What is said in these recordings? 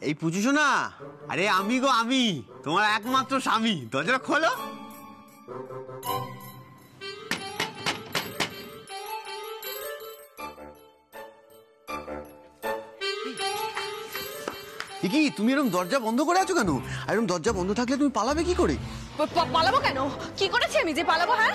এই পুজো না, আরে আমি গো আমি, তোমার একমাত্র স্বামী। দরজাটা খোলো। কি তুমি এরকম দরজা বন্ধ করে আছো কেন? আর এরকম দরজা বন্ধ থাকলে তুমি পালাবে কি করে? পালাবো কেন? কি করেছি আমি যে পালাবো? হ্যাঁ,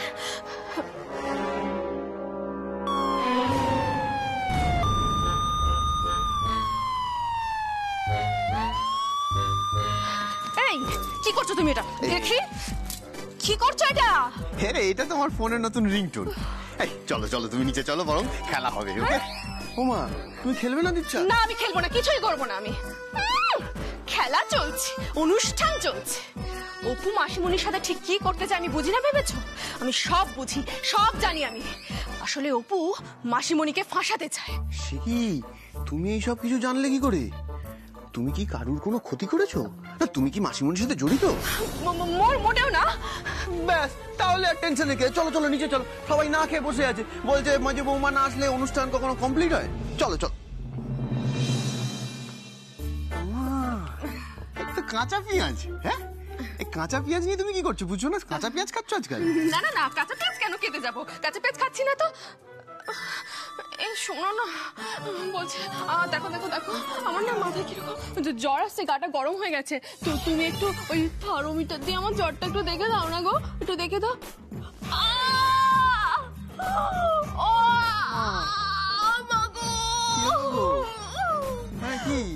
এই কি করছো তুমি? এটা দেখি কি করছো এটা? আরে এটা তোমার ফোনের নতুন রিংটোন। এই চলো চলো তুমি নিচে চলো, বরং খেলা হবে। ওকে ওমা, তুমি খেলবে না? দিচ্ছা না, আমি খেলবো না, কিছুই করবো না আমি। খেলা চলছে, অনুষ্ঠান চলছে। অপু মাসিমণির সাথে ঠিক কি করতে চায় আমি বুঝি না ভেবেছো? আমি সব বুঝি, সব জানি আমি। আসলে অপু মাসিমণিকে ফাঁসাতে চায়। সে কি? তুমি এইসব কিছু জানলে কি করে? তুমি কি কারুর কোনো ক্ষতি করেছো? না তুমি কি মাসিমণির সাথে জড়িত? মোর মোটেও না। ব্যাস, তাহলে আর টেনশন নেই। চলো চলো নিচে চলো, সবাই না খেয়ে বসে আছে, বলছে মাঝে বৌমা না আসলে অনুষ্ঠান কখনো কমপ্লিট হয়। চলো চলো। কাঁচা পেঁয়াজ? হ্যাঁ, এই কাঁচা পেঁয়াজ নিয়ে তুমি কি করছো? বুঝছো না কাঁচা পেঁয়াজ খাচ্ছ আজকাল? না না না, কাঁচা পেঁয়াজ কেন খেতে যাবো? কাঁচা পেঁয়াজ খাচ্ছি না তো। এই শোনো না, বলছে দেখো দেখো দেখো, আমার না মাথায় কিরকম জ্বর আসছে, গাটা গরম হয়ে গেছে। তো তুমি একটু ওই থার্মোমিটার দিয়ে আমার জ্বরটা একটু দেখে দাও না গো, একটু দেখে দাও।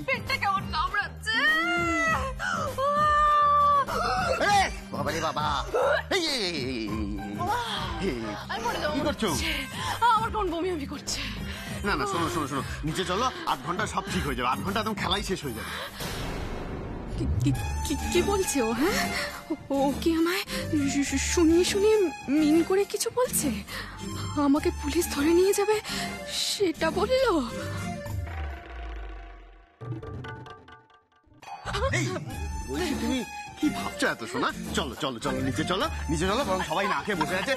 পেটটা কেমন কামড়াচ্ছে। বাবা কি করছো? আমার কোন বমি আমি করছে। না না, শোনো শোনো শোনো, নিচে চলো, 8 ঘন্টা সব ঠিক হয়ে যাবে। 8 ঘন্টা একদম খেলাই শেষ হয়ে যাবে। কি বলছে ও? হ্যাঁ, ও কি আমায় শুনিয়ে শুনিয়ে মিন করে কিছু বলছে? আমাকে পুলিশ ধরে নিয়ে যাবে সেটা বললো? তুমি কি ভাবছো এত? শোনা, চলো চলো চলো নিচে চলো, নিচে চলো, বরং সবাই না খেয়ে বসে আছে।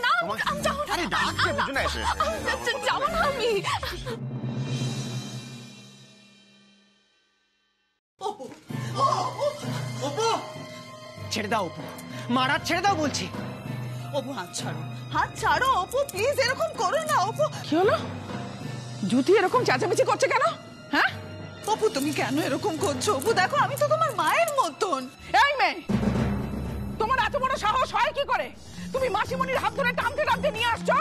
আরে ডাকছে, বুঝো না? এসে যাবো না আমি। ছেড়ে দাও অপু, মারা ছেড়ে দাও বলছি। অপু হাত ছাড়ো, হাত ছাড়ো অপু, প্লিজ এরকম করো না অপু। কি হলো? জুতি এরকম চেঁচামেচি করছে কেন? হ্যাঁ অপু, তুমি কেন এরকম করছো? অপু দেখো, আমি তো তোমার মায়ের মতন। এই মেয়ে, তোমার এত বড় সাহস হয় কি করে? তুমি মাসিমণির হাত ধরে টানতে টানতে নিয়ে আসছো।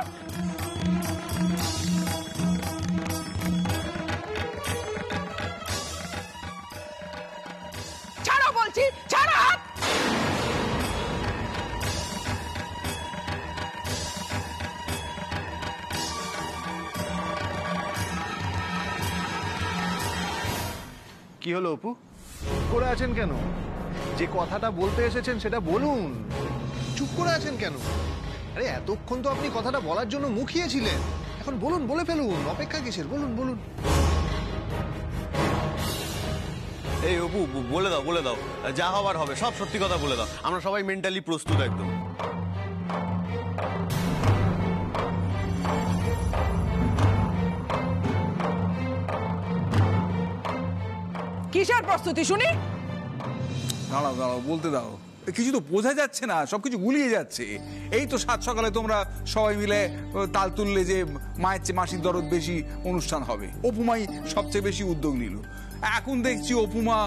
ছাড়ো বলছি, ছাড়ো হাত। কি হলো অপু, করে আছেন কেন? যে কথাটা বলতে এসেছেন সেটা বলুন, চুপ করে আছেন কেন? আরে এতক্ষণ তো আপনি কথাটা বলার জন্য মুখিয়েছিলেন, এখন বলুন, বলে ফেলুন, অপেক্ষা কিসের? বলুন বলুন। এই অপু, বলে দাও বলে দাও, যা হবার হবে, সব সত্যি কথা বলে দাও। আমরা সবাই মেন্টালি প্রস্তুত একদম। কিসের প্রস্তুতি শুনি? দাঁড়াও দাঁড়াও, বলতে দাও। কিছু তো বোঝা যাচ্ছে না, সবকিছু গুলিয়ে যাচ্ছে। এই তো সাত সকালে তোমরা সবাই মিলে তাল তুললে যে মাসির দরদ বেশি অনুষ্ঠান হবে, অপুমাই সবচেয়ে বেশি উদ্যোগ নিল। এখন দেখছি অপুমা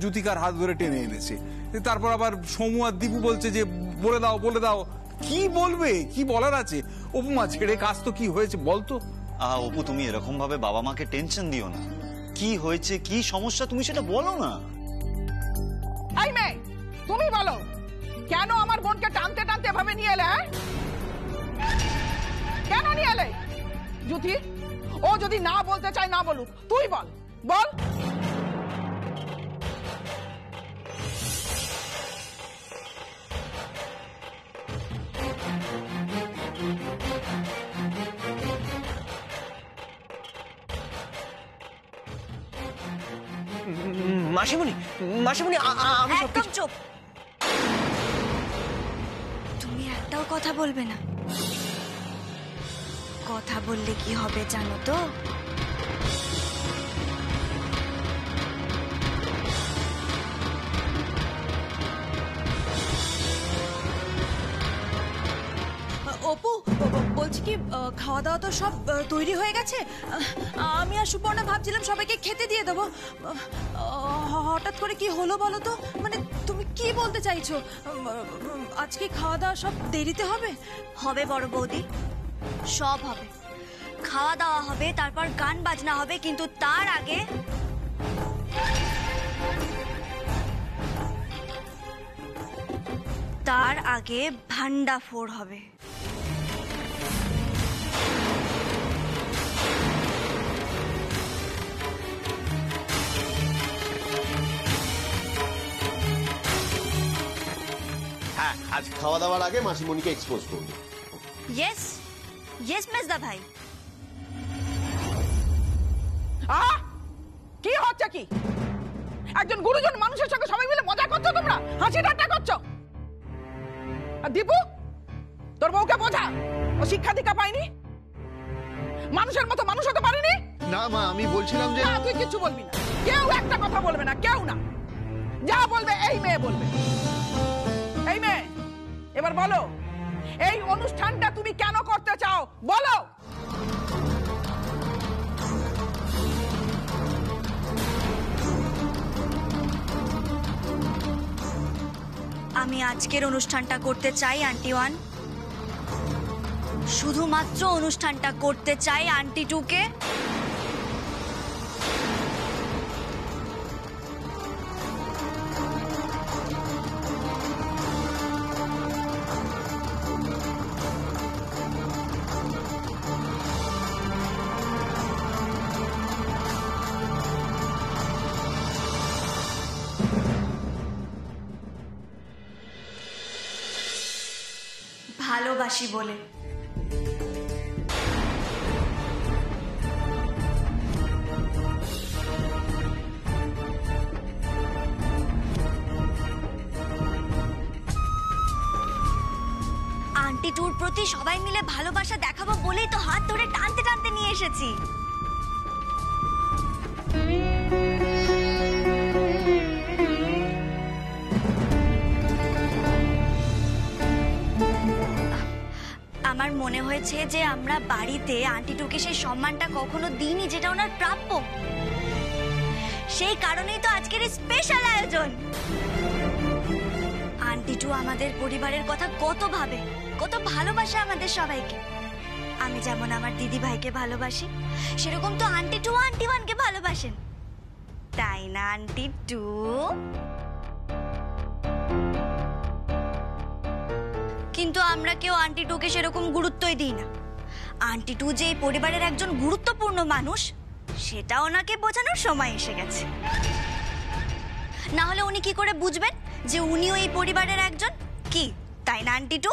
জ্যোতিকার হাত ধরে টেনে এনেছে, তারপর আবার সমু আর দীপু বলছে যে বলে দাও বলে দাও। কি বলবে, কি বলার আছে? অপুমা ছেড়ে কাজ তো কি হয়েছে বলতো? অপু, তুমি এরকম ভাবে বাবা মাকে টেনশন দিও না। কি হয়েছে, কি সমস্যা, তুমি সেটা বলো না। এই মেয়ে, তুমি বলো, কেন আমার বোনকে টানতে টানতে এভাবে নিয়ে এলে? কেন নিয়ে এলে? জ্যোতি, ও যদি না বলতে চায় না বলুক, তুই বল, বল। মাসিমণি, মাসিমণি, আমি একদম চুপ। তুমি একটাও কথা বলবে না। কথা বললে কি হবে জানো তো? কি খাওয়া দাওয়া তো সব তৈরি হয়ে গেছে? আমি আর সুপর্ণা ভাবছিলাম সবাইকে খেতে দিয়ে দেবো। হঠাৎ করে কি হলো বলো তো? মানে তুমি কি বলতে চাইছো? আজকে খাওয়া দাওয়া সব দেরিতে হবে? হবে বড় বৌদি, সব হবে। খাওয়া দাওয়া হবে, তারপর গান বাজনা হবে, কিন্তু তার আগে ভান্ডা ফোড় হবে। হ্যাঁ, আজ খাওয়া দাওয়ার আগে মাসিমণিকে এক্সপোজ করবো। ইয়েস ইয়েস মেজদা ভাই। কি হচ্ছে কি? একজন গুরুজন মানুষের সঙ্গে সবাই মিলে মজা করছো, তোমরা হাসি ঠাট্টা করছো। আর দীপু, তোর বউকে বোঝা, ও শিক্ষা দীক্ষা পায়নি, মানুষের মতো মানুষ হতে পারেনি। না মা, আমি বলছিলাম যে তুই কিচ্ছু বলবি না, কেউ একটা কথা বলবে না, কেউ না। যা বলবে এই মেয়ে বলবে। এই মেয়ে, এবার বলো এই অনুষ্ঠানটা তুমি কেন করতে চাও, বলো। আমি আজকের অনুষ্ঠানটা করতে চাই আন্টি ওয়ান, শুধুমাত্র অনুষ্ঠানটা করতে চাই আন্টি টুকে। ভালোবাসি বলে। আন্টি টুর প্রতি সবাই মিলে ভালোবাসা দেখাবো বলেই তো হাত ধরে টানতে টানতে নিয়ে এসেছি। আমার মনে হয়েছে যে আমরা বাড়িতে আন্টি টুকে সেই সম্মানটা কখনো দিইনি যেটা ওনার প্রাপ্য। সেই কারণেই তো আজকের এই স্পেশাল আয়োজন। আন্টি টু আমাদের পরিবারের কথা কত ভাবে, কত ভালোবাসে আমাদের সবাইকে। আমি যেমন আমার দিদি ভাইকে ভালোবাসি, সেরকম তো আন্টি টু আন্টি ওয়ানকে ভালোবাসেন, তাই না আন্টি টু? কিন্তু আমরা কেউ আন্টি টুকে সেরকম গুরুত্বই দিই না। আন্টি টু যে এই পরিবারের একজন গুরুত্বপূর্ণ মানুষ, সেটা ওনাকে বোঝানোর সময় এসে গেছে। না হলে উনি কি করে বুঝবেন যে উনিও এই পরিবারের একজন? কি তাই না আন্টি টু?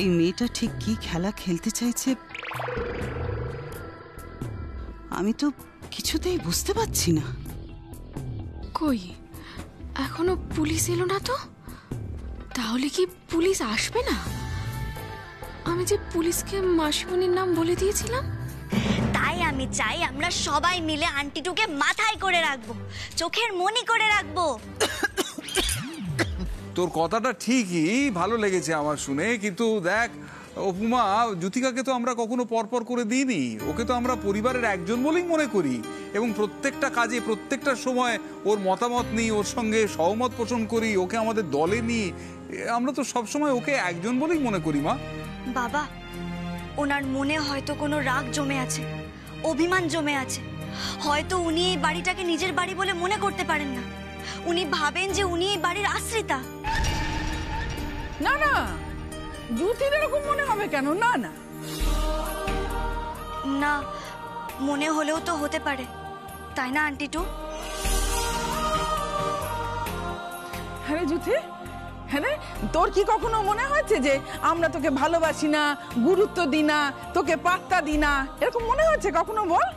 এই মেয়েটা ঠিক কি খেলা খেলতে চাইছে আমি তো কিছুতেই বুঝতে পারছি না। কই এখনো পুলিশ এলো না তো? তাহলে কি পুলিশ আসবে না? আমি যে পুলিশকে মাসিমণির নাম বলে দিয়েছিলাম। তাই আমি চাই আমরা সবাই মিলে আন্টি টুকে মাথায় করে রাখবো, চোখের মনি করে রাখবো। তোর কথাটা ঠিকই, ভালো লেগেছে আমার শুনে, কিন্তু দেখ অপুমা, জ্যোতিকাকে তো আমরা কখনো পরপর করে দিইনি। ওকে তো আমরা পরিবারের একজন বলেই মনে করি, এবং প্রত্যেকটা কাজে প্রত্যেকটা সময় ওর মতামত নিই, ওর সঙ্গে সহমত পোষণ করি, ওকে আমাদের দলে নিই। আমরা তো সবসময় ওকে একজন বলেই মনে করি। মা, বাবা, ওনার মনে হয়তো কোনো রাগ জমে আছে, অভিমান জমে আছে। হয়তো উনি এই বাড়িটাকে নিজের বাড়ি বলে মনে করতে পারেন না। উনি ভাবেন যে উনি এই বাড়ির আশ্রিতা। না না, জ্যোতির এরকম মনে হবে কেন? না না না, মনে হলেও তো হতে পারে, তাই না আন্টি টু? হ্যাঁ জ্যোতি, হ্যাঁ, তোর কি কখনো মনে হয়েছে যে আমরা তোকে ভালোবাসি না, গুরুত্ব দিই না, তোকে পাত্তা দিই না? এরকম মনে হয়েছে কখনো? বল।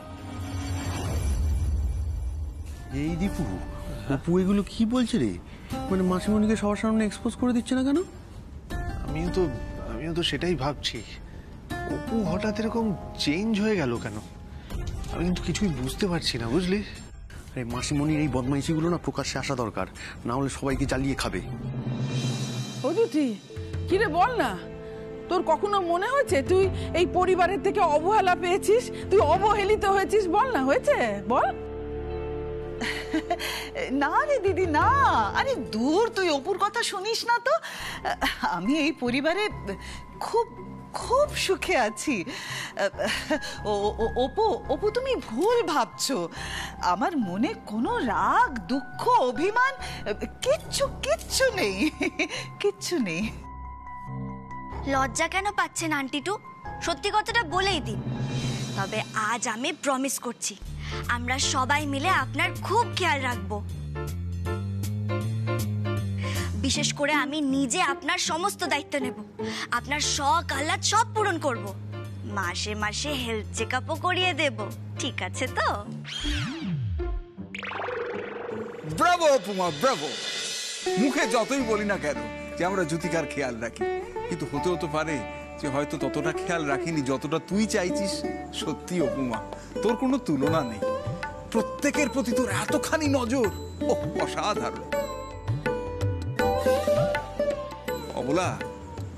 এই দীপু, অপু এগুলো কি বলছে রে? মানে মাসিমণিকে সবার সামনে এক্সপোজ করে দিচ্ছে না কেন? আমিও তো সেটাই ভাবছি। অপু হঠাৎ এরকম চেঞ্জ হয়ে গেল কেন? আমি কিন্তু কিছুই বুঝতে পারছি না, বুঝলি? আরে মাসিমণির এই বদমাইশিগুলো না প্রকাশ্যে আসা দরকার, না হলে সবাইকে জ্বালিয়ে খাবে। ও জ্যোতি, কি রে বল না, তোর কখনো মনে হয়েছে তুই এই পরিবারের থেকে অবহেলা পেয়েছিস, তুই অবহেলিত হয়েছিস? বল না, হয়েছে? বল। না রে দিদি না, আরে দূর, তুই অপুর কথা শুনিস না তো। আমি এই পরিবারে খুব খুব সুখে আছি। অপু তুমি ভুল ভাবছো। আমার মনে কোনো রাগ, দুঃখ, অভিমান কিচ্ছু কিচ্ছু নেই, কিচ্ছু নেই। লজ্জা কেন পাচ্ছেন আন্টিটু? সত্যি কথাটা বলেই দিন। তবে আজ আমি প্রমিস করছি, আমরা সবাই মিলে আপনার খুব খেয়াল রাখবো। বিশেষ করে আমি নিজে আপনার সমস্ত দায়িত্ব নেব। আপনার শখ আহ্লাদ সব পূরণ করব। মাসে মাসে হেলথ চেকআপও করিয়ে দেব। ঠিক আছে তো? ব্রাভো অপুমা, ব্রাভো। মুখে যতই বলি না কেন যে আমরা জ্যোতিকার খেয়াল রাখি, কিন্তু হতেও তো পারে যে হয়তো ততটা খেয়াল রাখিনি যতটা তুই চাইছিস। সত্যি অপুমা, তোর কোনো তুলনা নেই। প্রত্যেকের প্রতি তোর এতখানি নজর, ওহ অসাধারণ। অবলা,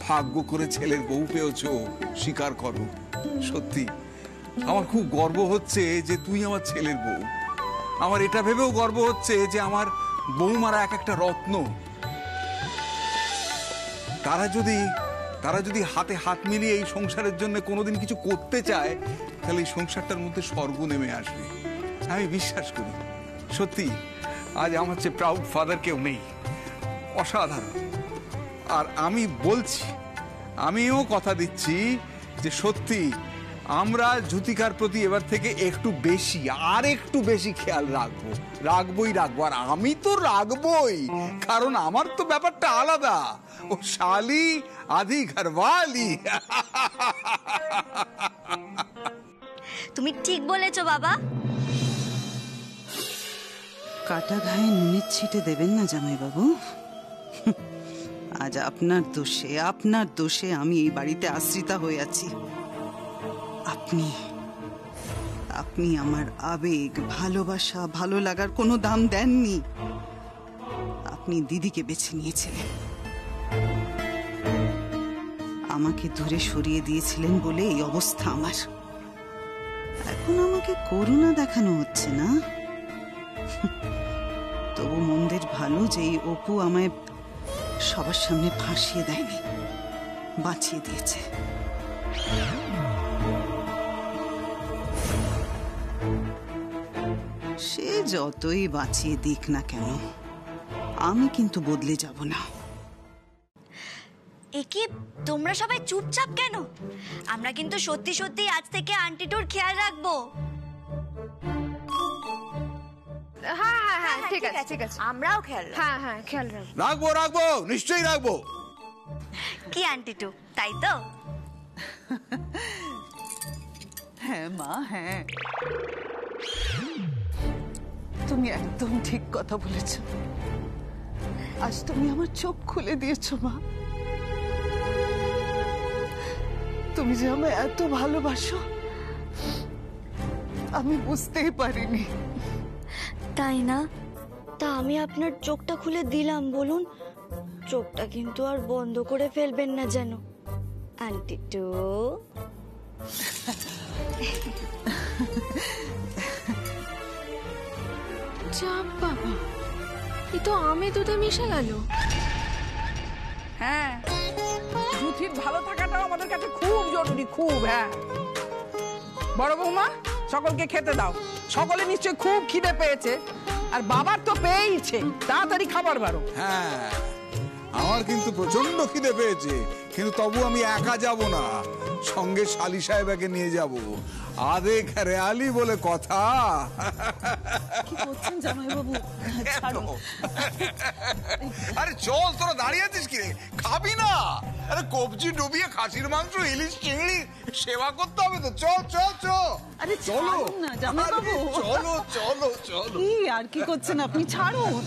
ভাগ্য করে ছেলের বউ পেয়েছো, স্বীকার করো। সত্যি আমার খুব গর্ব হচ্ছে যে তুই আমার ছেলের বউ। আমার এটা ভেবেও গর্ব হচ্ছে যে আমার বৌমারা এক একটা রত্ন। তারা যদি হাতে হাত মিলিয়ে এই সংসারের জন্য কোনোদিন কিছু করতে চায়, তাহলে এই সংসারটার মধ্যে স্বর্গ নেমে আসবে, আমি বিশ্বাস করি। সত্যি আজ আমার চেয়ে প্রাউড ফাদার কেউ নেই। অসাধারণ। আর আমি বলছি, আমিও কথা দিচ্ছি যে সত্যি আমরা জ্যোতিকার প্রতি এবার থেকে একটু বেশি, আর একটু বেশি খেয়াল রাখবোই। আর আমি তো রাখবোই, কারণ আমার তো ব্যাপারটা আলাদা। ও শালি আধি ঘরওয়ালি। তুমি ঠিক বলেছো বাবা। কাটা ঘায়ে নুনের ছিটে দেবেন না জামাইবাবু। আজ আপনার দোষে আমি এই বাড়িতে আশ্রিতা হয়ে আছি। আপনি আমার আবেগ, ভালোবাসা, ভালো লাগার কোনো দাম দেননি। আপনি দিদিকে বেছে নিয়েছিলেন, আমাকে দূরে সরিয়ে দিয়েছিলেন বলে এই অবস্থা আমার। এখন আমাকে করুণা দেখানো হচ্ছে না? তবু মন্দের ভালো যে এই অপু আমায় সবার সামনে ফাঁসিয়ে দেয়নি, বাঁচিয়ে দিয়েছে। সে যতই বাঁচিয়ে দিক না কেন, আমি কিন্তু বদলে যাব না। একি তোমরা সবাই চুপচাপ কেন? আমরা কিন্তু সত্যি সত্যি আজ থেকে আন্টিটুর খেয়াল রাখবো। হ্যাঁ, ঠিক আছে। আমরাও খেয়াল রাখবো। হ্যাঁ, খেয়াল রাখবো। রাখবো, নিশ্চয়ই রাখবো। কি আন্টিটু, তাই তো? হ্যাঁ মা, হ্যাঁ, তুমি একদম ঠিক কথা বলেছ। আজ তুমি আমার চোখ খুলে দিয়েছো মা। তুমি যে আমায় এত ভালোবাসো আমি বুঝতেই পারিনি। তাই না? তা আমি আপনার চোখটা খুলে দিলাম, বলুন। চোখটা কিন্তু আর বন্ধ করে ফেলবেন না যেন আন্টিটু। চাপ বাবা, এ তো আমে দুধে মিশে গেল। হ্যাঁ, জ্যোতির ভালো থাকাটাও আমাদের কাছে খুব জরুরি, খুব। হ্যাঁ বড় বৌমা, সকলকে খেতে দাও। সকলে নিশ্চয়ই খুব খিদে পেয়েছে, আর বাবার তো পেয়েইছে। তাড়াতাড়ি খাবার বারো। হ্যাঁ, আমার কিন্তু প্রচন্ড খিদে পেয়েছে, কিন্তু তবু আমি একা যাব না, সঙ্গে শালি সাহেবাকে নিয়ে যাব। আধে ঘরেয়ালি বলে কথা। কি করছেন জামাইবাবু? আরে চল, তোরা দাঁড়িয়ে আছিস কি রে? খাবি না? আরে কবজি ডুবিয়ে খাসির মাংস, ইলিশ, চিংড়ি সেবা করতে হবে তো। চল চল চল। আরে চলো না জামাইবাবু, চলো চলো চলো। কি আর কি করছেন আপনি? ছাড়ুন।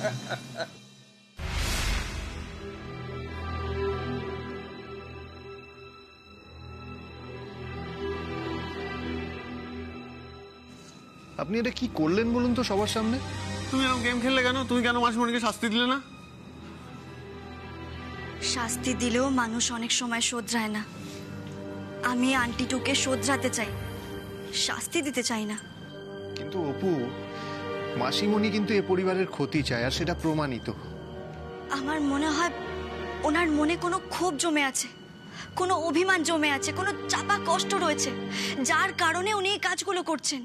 আপনি এটা কি করলেন বলুন তো সবার সামনে? তুমি এরকম গেম খেললে কেন? তুমি কেন মাসিমণিকে শাস্তি দিলে না? শাস্তি দিলেও মানুষ অনেক সময় শোধরায় না। আমি আন্টি টুকে শোধরাতে চাই, শাস্তি দিতে চাই না। কিন্তু অপু, মাসিমণি কিন্তু এ পরিবারের ক্ষতি চায়, আর সেটা প্রমাণিত। আমার মনে হয় ওনার মনে কোনো ক্ষোভ জমে আছে, কোনো অভিমান জমে আছে, কোনো চাপা কষ্ট রয়েছে, যার কারণে উনি এই কাজগুলো করছেন।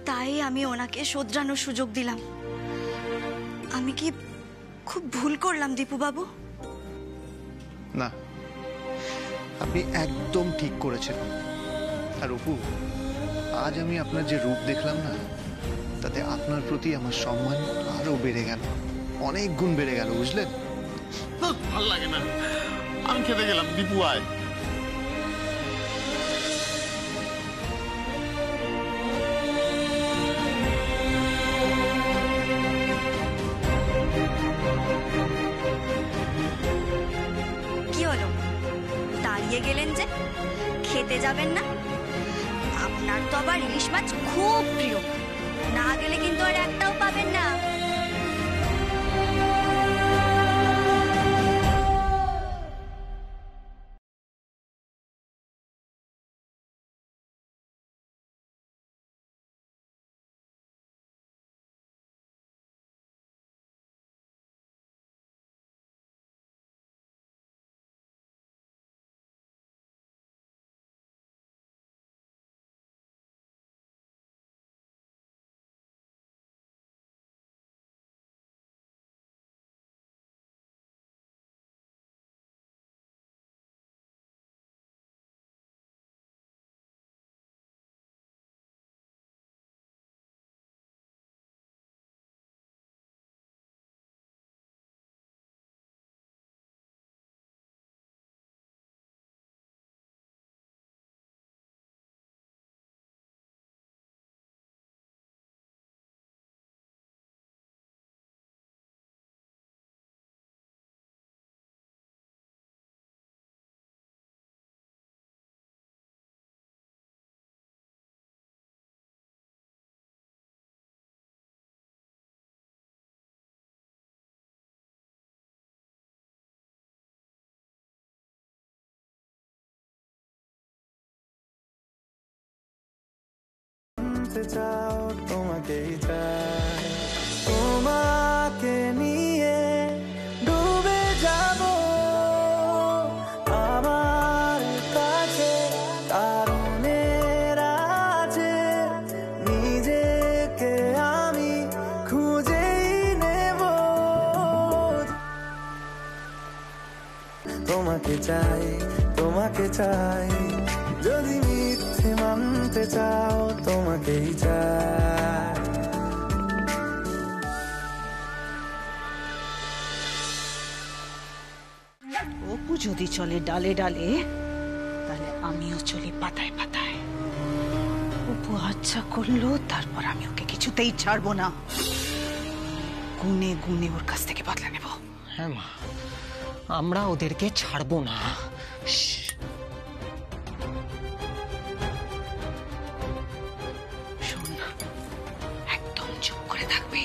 তাই আমি ওনাকে শোধরানোর সুযোগ দিলাম। আমি কি খুব ভুল করলাম দীপু বাবু? না, আপনি একদম ঠিক করেছেন। আর অপু, আজ আমি আপনার যে রূপ দেখলাম না, তাতে আপনার প্রতি আমার সম্মান আরো বেড়ে গেল, অনেক গুণ বেড়ে গেল, বুঝলেন? ভাল লাগে না, আমি খেতে গেলাম। দীপু আয়। কি হলো, দাঁড়িয়ে গেলেন যে? খেতে যাবেন না? আপনার তো আবার ইলিশ মাছ খুব প্রিয়, না গেলে কিন্তু আর একটাও পাবেন না। চাও তোমাকেই চাই, তোমাকে নিয়ে ডুবে যাব আমার কাছে, কারণের আছে নিজেকে আমি খুঁজেই নেব। তোমাকে চাই, তোমাকে চাই, যদি মিথ্যে মানতে চাও তোমাকেই চাই। অপু যদি চলে ডালে ডালে, তাহলে আমিও চলি পাতায় পাতায়। অপু আচ্ছা করলো, তারপর আমি ওকে কিছুতেই ছাড়বো না। গুনে গুনে ওর কাছ থেকে বদলা নেব। হ্যাঁ মা, আমরা ওদেরকে ছাড়বো না। শোন, একদম চুপ করে থাকবি,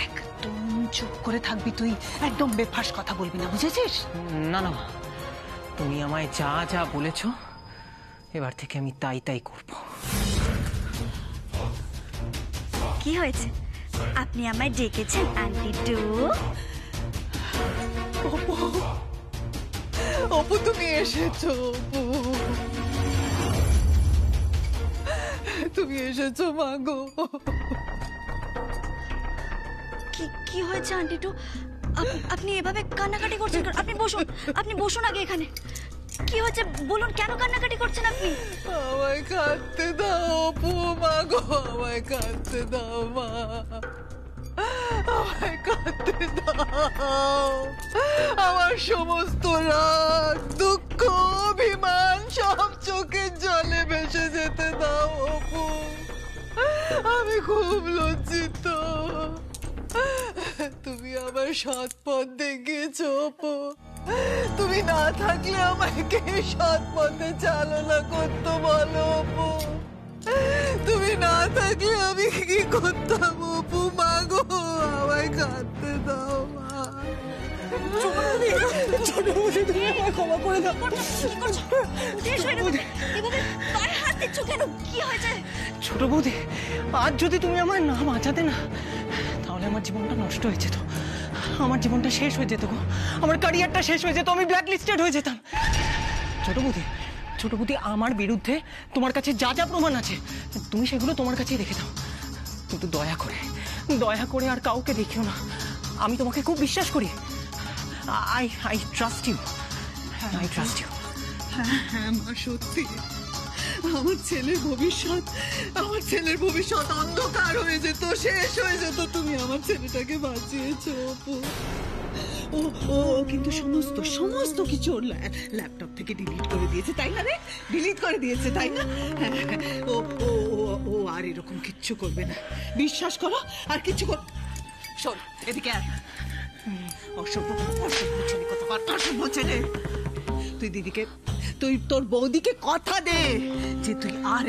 একদম চুপ করে থাকবি তুই, একদম বেফাস কথা বলবি না, বুঝেছিস? না না মা, তুমি আমায় যা যা বলেছো এবার থেকে আমি তাই তাই করব। কি হয়েছে, আপনি আমায় ডেকেছেন আন্টি টু? অপু, অপু তুমি এসেছো, অপু তুমি এসেছো মা গো। কি হয়েছে আন্টি টু? আপনি এভাবে কান্নাকাটি করছেন? আপনি বসুন, আপনি বসুন আগে এখানে। কি হয়েছে বলুন, কেন কান্নাকাটি করছেন আপনি? আমায় কাঁদতে দাও অপু, মা গো আমায় কাঁদতে দাও মা, আমায় কাঁদতে দাও। আমার সমস্ত রাগ, দুঃখ, অভিমান সব চোখের জলে ভেসে যেতে দাও অপু। আমি খুব লজ্জিত। তুমি আমার সৎ পথ দেখিয়েছো অপু, তুমি না থাকলে আমায় কে সৎ পথে চালনা করতো বলো অপু? তুমি না থাকলে আমি কি করতাম অপু? মা গো আমায় কাঁদতে দাও মা। তুমি আমায় ক্ষমা করে দাও। কি করছো? এসো এভাবে পায়ে হাত দিচ্ছ কেন? কি হয়েছে? ছোট বৌদি, আজ যদি তুমি আমায় না বাঁচাতে না, তাহলে আমার জীবনটা নষ্ট হয়ে যেত, আমার জীবনটা শেষ হয়ে যেত গো, আমার ক্যারিয়ারটা শেষ হয়ে যেত, আমি ব্ল্যাক লিস্টেড হয়ে যেতাম। ছোট বৌদি, আমার বিরুদ্ধে তোমার কাছে যা যা প্রমাণ আছে তুমি সেগুলো তোমার কাছেই রেখে দাও, কিন্তু দয়া করে আর কাউকে দেখিও না। আমি তোমাকে খুব বিশ্বাস করি। I trust you. I trust you. হ্যাঁ মা, সত্যি আমার ছেলের ভবিষ্যৎ অন্ধকার হয়ে যেত, শেষ হয়ে যেত। তুমি আমার ছেলেটাকে বাঁচিয়েছো অপু। ও কিন্তু সমস্ত কিছু ওর ল্যাপটপ থেকে ডিলিট করে দিয়েছে, তাই না রে? ডিলিট করে দিয়েছে, তাই না? ও আর এরকম কিচ্ছু করবে না, বিশ্বাস করো। আর কিচ্ছু কর। শোন এদিকে আর অসভ্য ছেলে, অসভ্য ছেলে। তুই তোর বৌদিকে কথা দে যে তুই আর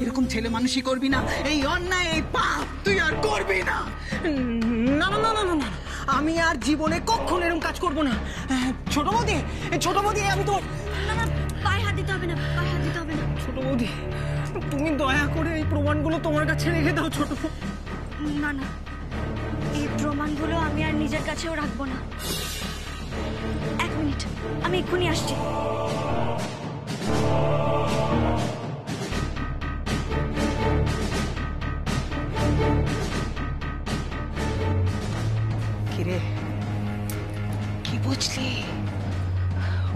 এরকম ছেলে মানুষই করবি না, এই অন্যায়, এই পাপ তুই আর করবি না। না, আমি আর জীবনে কখনো এরকম কাজ করবো না। ছোট বৌদি, আমি তো না, পায়ে হাত দিতে হবে না। ছোট বৌদি, তুমি দয়া করে এই প্রমাণগুলো তোমার কাছে রেখে দাও। ছোট না, এই প্রমাণগুলো আমি আর নিজের কাছেও রাখবো না। 1 মিনিট, আমি এক্ষুনি আসছি। কিরে, কি বুঝলি?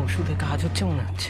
ওষুধে কাজ হচ্ছে মনে হচ্ছে।